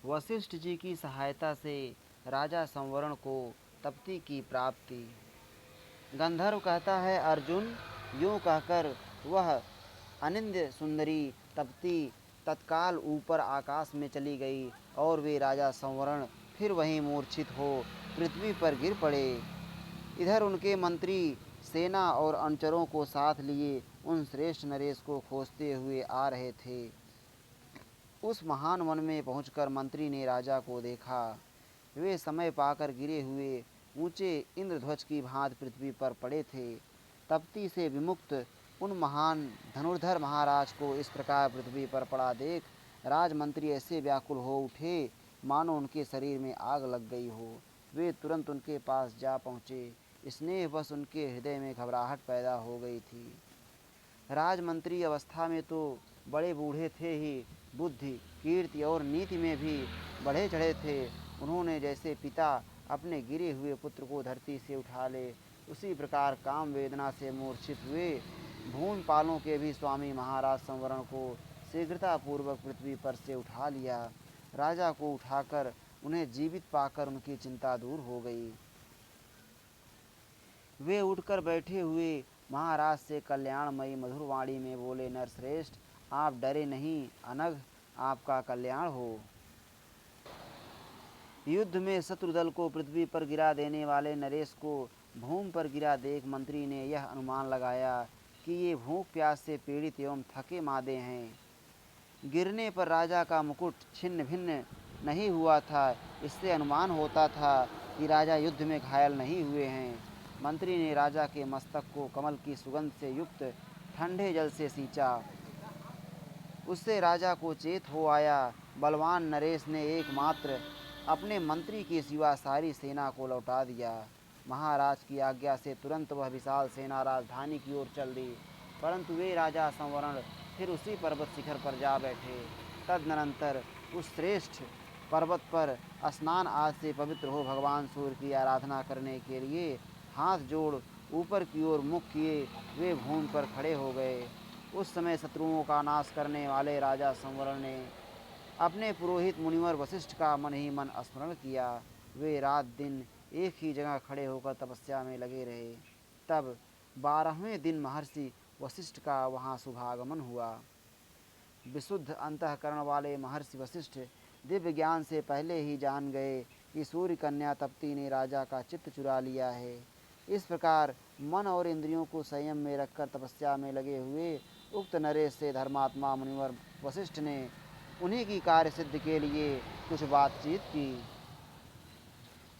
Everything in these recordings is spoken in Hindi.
वशिष्ठ जी की सहायता से राजा संवरण को तप्ती की प्राप्ति। गंधर्व कहता है, अर्जुन, यूं कहकर वह अनिंद्य सुंदरी तप्ती तत्काल ऊपर आकाश में चली गई और वे राजा संवरण फिर वहीं मूर्छित हो पृथ्वी पर गिर पड़े। इधर उनके मंत्री सेना और अनुचरों को साथ लिए उन श्रेष्ठ नरेश को खोजते हुए आ रहे थे। उस महान वन में पहुंचकर मंत्री ने राजा को देखा। वे समय पाकर गिरे हुए ऊंचे इंद्रध्वज की भांति पृथ्वी पर पड़े थे। तप्ती से विमुक्त उन महान धनुर्धर महाराज को इस प्रकार पृथ्वी पर पड़ा देख राजमंत्री ऐसे व्याकुल हो उठे मानो उनके शरीर में आग लग गई हो। वे तुरंत उनके पास जा पहुँचे। स्नेहवश उनके हृदय में घबराहट पैदा हो गई थी। राजमंत्री अवस्था में तो बड़े बूढ़े थे ही, बुद्धि, कीर्ति और नीति में भी बढ़े चढ़े थे। उन्होंने जैसे पिता अपने गिरे हुए पुत्र को धरती से उठा ले, उसी प्रकार काम वेदना से मूर्छित हुए भून पालों के भी स्वामी महाराज संवरण को शीघ्रतापूर्वक पृथ्वी पर से उठा लिया। राजा को उठाकर उन्हें जीवित पाकर उनकी चिंता दूर हो गई। वे उठकर बैठे हुए महाराज से कल्याणमयी मधुर वाणी में बोले, नरश्रेष्ठ, आप डरे नहीं, अनघ आपका कल्याण हो। युद्ध में शत्रुदल को पृथ्वी पर गिरा देने वाले नरेश को भूमि पर गिरा देख मंत्री ने यह अनुमान लगाया कि ये भूख प्यास से पीड़ित एवं थके मादे हैं। गिरने पर राजा का मुकुट छिन्न भिन्न नहीं हुआ था, इससे अनुमान होता था कि राजा युद्ध में घायल नहीं हुए हैं। मंत्री ने राजा के मस्तक को कमल की सुगंध से युक्त ठंडे जल से सींचा। उससे राजा को चेत हो आया। बलवान नरेश ने एकमात्र अपने मंत्री के सिवा सारी सेना को लौटा दिया। महाराज की आज्ञा से तुरंत वह विशाल सेना राजधानी की ओर चल दी, परंतु वे राजा संवरण फिर उसी पर्वत शिखर पर जा बैठे। तदनंतर उस श्रेष्ठ पर्वत पर स्नान आज से पवित्र हो भगवान सूर्य की आराधना करने के लिए हाथ जोड़ ऊपर की ओर मुख किए वे भूमि पर खड़े हो गए। उस समय शत्रुओं का नाश करने वाले राजा संवरण ने अपने पुरोहित मुनिवर वशिष्ठ का मन ही मन स्मरण किया। वे रात दिन एक ही जगह खड़े होकर तपस्या में लगे रहे। तब 12वें दिन महर्षि वशिष्ठ का वहाँ शुभागमन हुआ। विशुद्ध अंतःकरण वाले महर्षि वशिष्ठ दिव्य ज्ञान से पहले ही जान गए कि सूर्य कन्या तप्ती ने राजा का चित्त चुरा लिया है। इस प्रकार मन और इंद्रियों को संयम में रखकर तपस्या में लगे हुए उक्त नरेश से धर्मात्मा मुनिवर वशिष्ठ ने उन्हीं की कार्य सिद्धि के लिए कुछ बातचीत की।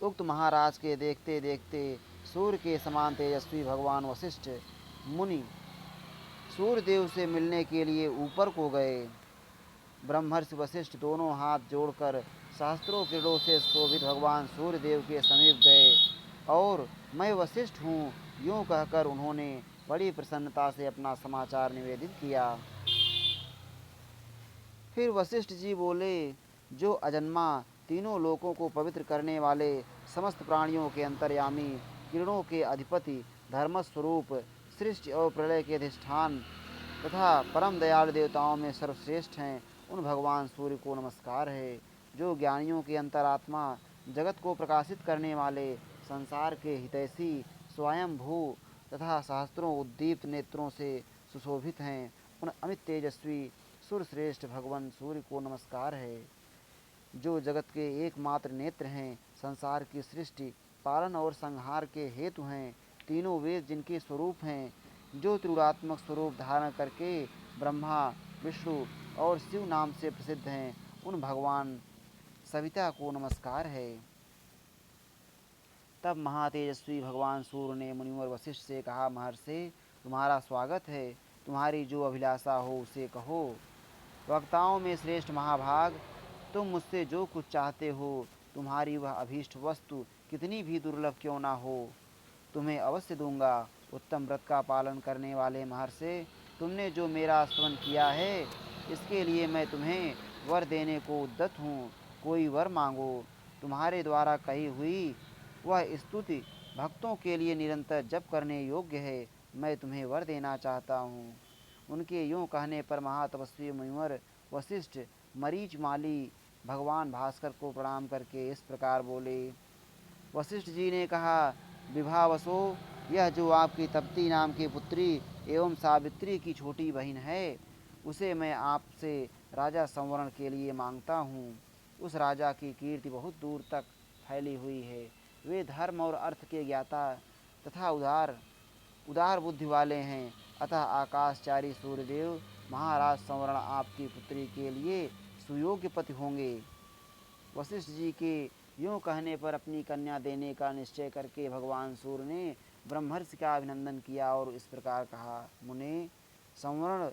उक्त महाराज के देखते देखते सूर्य के समान तेजस्वी भगवान वशिष्ठ मुनि सूर्यदेव से मिलने के लिए ऊपर को गए। ब्रह्मर्षि वशिष्ठ दोनों हाथ जोड़कर सहस्त्रों किरणों से शोभित भगवान सूर्यदेव के समीप गए और मैं वशिष्ठ हूँ यूँ कहकर उन्होंने बड़ी प्रसन्नता से अपना समाचार निवेदित किया। फिर वशिष्ठ जी बोले, जो अजन्मा तीनों लोकों को पवित्र करने वाले समस्त प्राणियों के अंतर्यामी किरणों के अधिपति धर्मस्वरूप सृष्टि और प्रलय के अधिष्ठान तथा परम दयालु देवताओं में सर्वश्रेष्ठ हैं, उन भगवान सूर्य को नमस्कार है। जो ज्ञानियों के अंतरात्मा जगत को प्रकाशित करने वाले संसार के हितैषी स्वयं भू तथा सहस्त्रों उद्दीप्त नेत्रों से सुशोभित हैं, उन अमित तेजस्वी सुरश्रेष्ठ भगवान सूर्य को नमस्कार है। जो जगत के एकमात्र नेत्र हैं, संसार की सृष्टि पालन और संहार के हेतु हैं, तीनों वेद जिनके स्वरूप हैं, जो त्रिगुणात्मक स्वरूप धारण करके ब्रह्मा विष्णु और शिव नाम से प्रसिद्ध हैं, उन भगवान सविता को नमस्कार है। तब महातेजस्वी भगवान सूर्य ने मुनिवर वशिष्ठ से कहा, महर्षि, तुम्हारा स्वागत है। तुम्हारी जो अभिलाषा हो उसे कहो। वक्ताओं में श्रेष्ठ महाभाग, तुम मुझसे जो कुछ चाहते हो, तुम्हारी वह अभीष्ट वस्तु कितनी भी दुर्लभ क्यों ना हो, तुम्हें अवश्य दूंगा। उत्तम व्रत का पालन करने वाले महर्षि, तुमने जो मेरा स्तवन किया है, इसके लिए मैं तुम्हें वर देने को उद्यत हूँ। कोई वर मांगो। तुम्हारे द्वारा कही हुई वह स्तुति भक्तों के लिए निरंतर जप करने योग्य है। मैं तुम्हें वर देना चाहता हूँ। उनके यूँ कहने पर महातपस्वी मुनिवर वशिष्ठ मरीचमाली भगवान भास्कर को प्रणाम करके इस प्रकार बोले। वशिष्ठ जी ने कहा, विभावसो, यह जो आपकी तप्ती नाम की पुत्री एवं सावित्री की छोटी बहन है, उसे मैं आपसे राजा संवरण के लिए मांगता हूँ। उस राजा की कीर्ति बहुत दूर तक फैली हुई है। वे धर्म और अर्थ के ज्ञाता तथा उदार उदार बुद्धि वाले हैं। अतः आकाशचारी सूर्यदेव महाराज संवरण आपकी पुत्री के लिए सुयोग्य पति होंगे। वशिष्ठ जी के यूँ कहने पर अपनी कन्या देने का निश्चय करके भगवान सूर्य ने ब्रह्मर्षि का अभिनंदन किया और इस प्रकार कहा, मुने, संवरण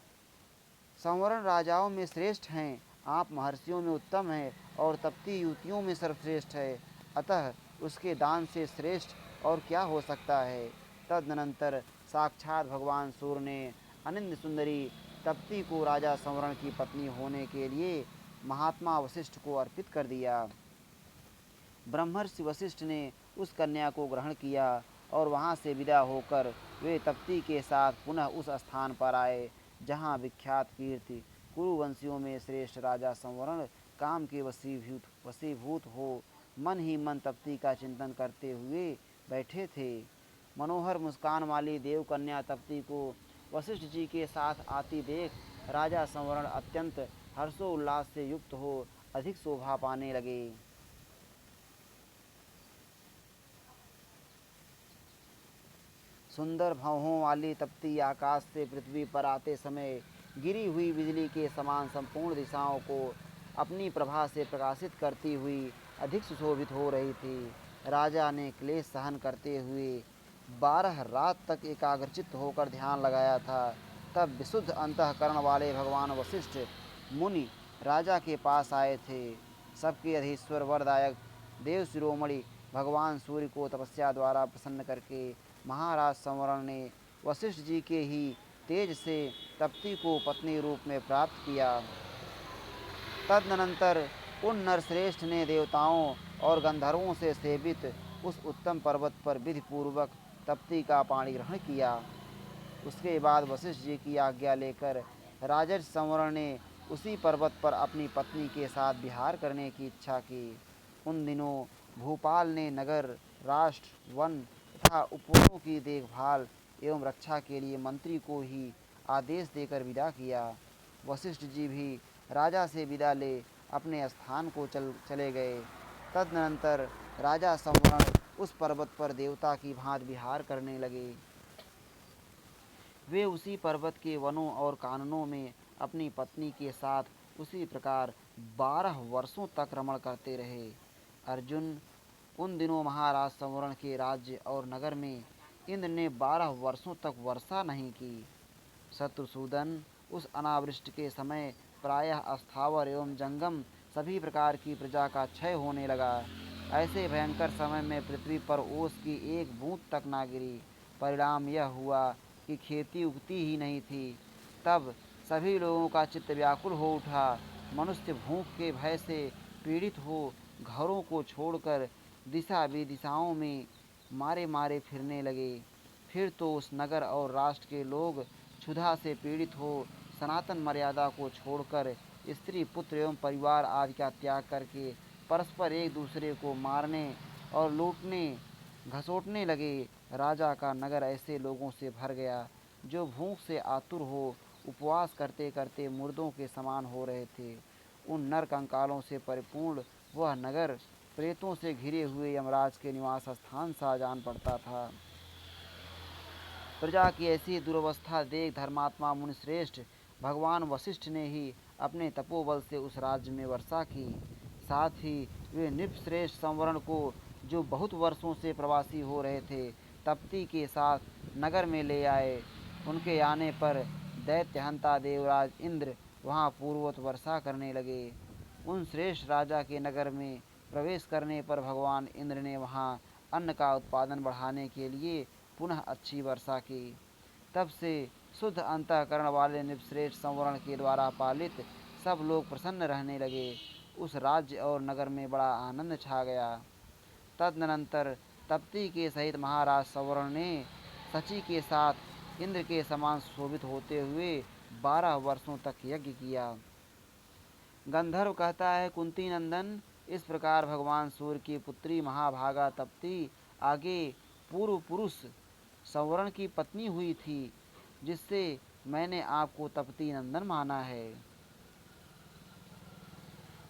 संवरण राजाओं में श्रेष्ठ हैं, आप महर्षियों में उत्तम हैं और तप्ती युवतियों में सर्वश्रेष्ठ है। अतः उसके दान से श्रेष्ठ और क्या हो सकता है। तदनंतर साक्षात भगवान सूर्य ने अनिंद सुंदरी तप्ती को राजा संवरण की पत्नी होने के लिए महात्मा वशिष्ठ को अर्पित कर दिया। ब्रह्मर्षि वशिष्ठ ने उस कन्या को ग्रहण किया और वहाँ से विदा होकर वे तप्ती के साथ पुनः उस स्थान पर आए जहाँ विख्यात कीर्ति कुरुवंशियों में श्रेष्ठ राजा संवरण काम के वशीभूत हो मन ही मन तप्ती का चिंतन करते हुए बैठे थे। मनोहर मुस्कान वाली देव कन्या तप्ती को वशिष्ठ जी के साथ आती देख राजा संवरण अत्यंत हर्षोल्लास से युक्त हो अधिक शोभा पाने लगे। सुंदर भौहों वाली तप्ती आकाश से पृथ्वी पर आते समय गिरी हुई बिजली के समान संपूर्ण दिशाओं को अपनी प्रभा से प्रकाशित करती हुई अधिक सुशोभित हो रही थी। राजा ने क्लेश सहन करते हुए 12 रात तक एकाग्रचित्त होकर ध्यान लगाया था। तब विशुद्ध अंतःकरण वाले भगवान वशिष्ठ मुनि राजा के पास आए थे। सबके अधीश्वर वरदायक देव शिरोमणि भगवान सूर्य को तपस्या द्वारा प्रसन्न करके महाराज संवरण ने वशिष्ठ जी के ही तेज से तप्ती को पत्नी रूप में प्राप्त किया। तदनंतर उन नरश्रेष्ठ ने देवताओं और गंधर्वों से सेवित उस उत्तम पर्वत पर विधि पूर्वक तप्ती का पाणी ग्रहण किया। उसके बाद वशिष्ठ जी की आज्ञा लेकर राजर्षि संवरण ने उसी पर्वत पर अपनी पत्नी के साथ विहार करने की इच्छा की। उन दिनों भूपाल ने नगर, राष्ट्र, वन तथा उपवनों की देखभाल एवं रक्षा के लिए मंत्री को ही आदेश देकर विदा किया। वशिष्ठ जी भी राजा से विदा ले अपने स्थान को चले गए। तदनंतर राजा संवरण उस पर्वत पर देवता की भांति विहार करने लगे। वे उसी पर्वत के वनों और काननों में अपनी पत्नी के साथ उसी प्रकार 12 वर्षों तक रमण करते रहे। अर्जुन, उन दिनों महाराज संवरण के राज्य और नगर में इंद्र ने 12 वर्षों तक वर्षा नहीं की। शत्रुसूदन, उस अनावृष्टि के समय प्रायः अस्थावर एवं जंगम सभी प्रकार की प्रजा का क्षय होने लगा। ऐसे भयंकर समय में पृथ्वी पर ओस की एक बूंद तक ना गिरी। परिणाम यह हुआ कि खेती उगती ही नहीं थी। तब सभी लोगों का चित्त व्याकुल हो उठा। मनुष्य भूख के भय से पीड़ित हो घरों को छोड़कर दिशा विदिशाओं में मारे मारे फिरने लगे। फिर तो उस नगर और राष्ट्र के लोग क्षुधा से पीड़ित हो सनातन मर्यादा को छोड़कर स्त्री, पुत्र एवं परिवार आदि का त्याग करके परस्पर एक दूसरे को मारने और लूटने घसोटने लगे। राजा का नगर ऐसे लोगों से भर गया जो भूख से आतुर हो उपवास करते करते मुर्दों के समान हो रहे थे। उन नर कंकालों से परिपूर्ण वह नगर प्रेतों से घिरे हुए यमराज के निवास स्थान सा जान पड़ता था। प्रजा की ऐसी दुर्वस्था देख धर्मात्मा मुनिश्रेष्ठ भगवान वशिष्ठ ने ही अपने तपोबल से उस राज्य में वर्षा की। साथ ही वे नृपश्रेष्ठ संवरण को, जो बहुत वर्षों से प्रवासी हो रहे थे, तप्ती के साथ नगर में ले आए। उनके आने पर दैत्यहंता देवराज इंद्र वहाँ पूर्ववत वर्षा करने लगे। उन श्रेष्ठ राजा के नगर में प्रवेश करने पर भगवान इंद्र ने वहाँ अन्न का उत्पादन बढ़ाने के लिए पुनः अच्छी वर्षा की। तब से शुद्ध अंतःकरण वाले नृपश्रेष्ठ संवरण के द्वारा पालित सब लोग प्रसन्न रहने लगे। उस राज्य और नगर में बड़ा आनंद छा गया। तदनंतर तप्ती के सहित महाराज संवरण ने शची के साथ इंद्र के समान शोभित होते हुए 12 वर्षों तक यज्ञ किया। गंधर्व कहता है, कुंती नंदन, इस प्रकार भगवान सूर्य की पुत्री महाभागा तप्ती आगे पूर्व पुरुष संवरण की पत्नी हुई थी, जिससे मैंने आपको तपती नंदन माना है।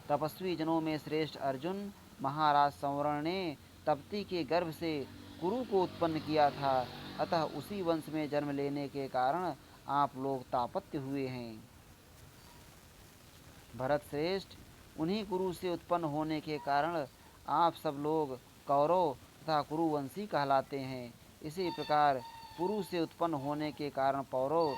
तपस्वी जनों में श्रेष्ठ अर्जुन, महाराज संवरण ने तप्ती के गर्भ से कुरु को उत्पन्न किया था, अतः उसी वंश में जन्म लेने के कारण आप लोग तापत्य हुए हैं। भरत श्रेष्ठ, उन्हीं कुरु से उत्पन्न होने के कारण आप सब लोग कौरव तथा कुरुवंशी कहलाते हैं। इसी प्रकार पुरु से उत्पन्न होने के कारण पौरव,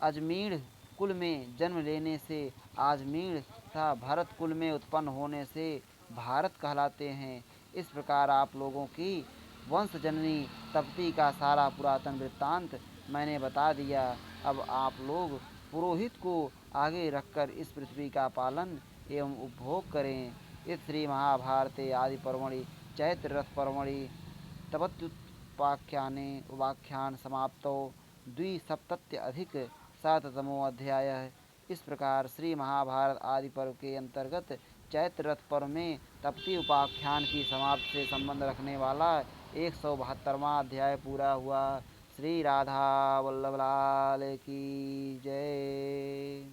अजमीढ़ कुल में जन्म लेने से आजमीढ़ तथा भरत कुल में उत्पन्न होने से भारत कहलाते हैं। इस प्रकार आप लोगों की वंश जननी तप्ती का सारा पुरातन वृत्तांत मैंने बता दिया। अब आप लोग पुरोहित को आगे रखकर इस पृथ्वी का पालन एवं उपभोग करें। इस श्री महाभारते आदि पर्वणि चैत्र रथ पर्वणि तपत्युपाख्याने उपाख्यान समाप्तो द्विसप्तत्यधिक शततमो अध्याय। इस प्रकार श्री महाभारत आदि पर्व के अंतर्गत चैत्र रथ पर्व में तपती उपाख्यान की समाप्ति से संबंध रखने वाला 172वां अध्याय पूरा हुआ। श्री राधा वल्लभ लाल की जय।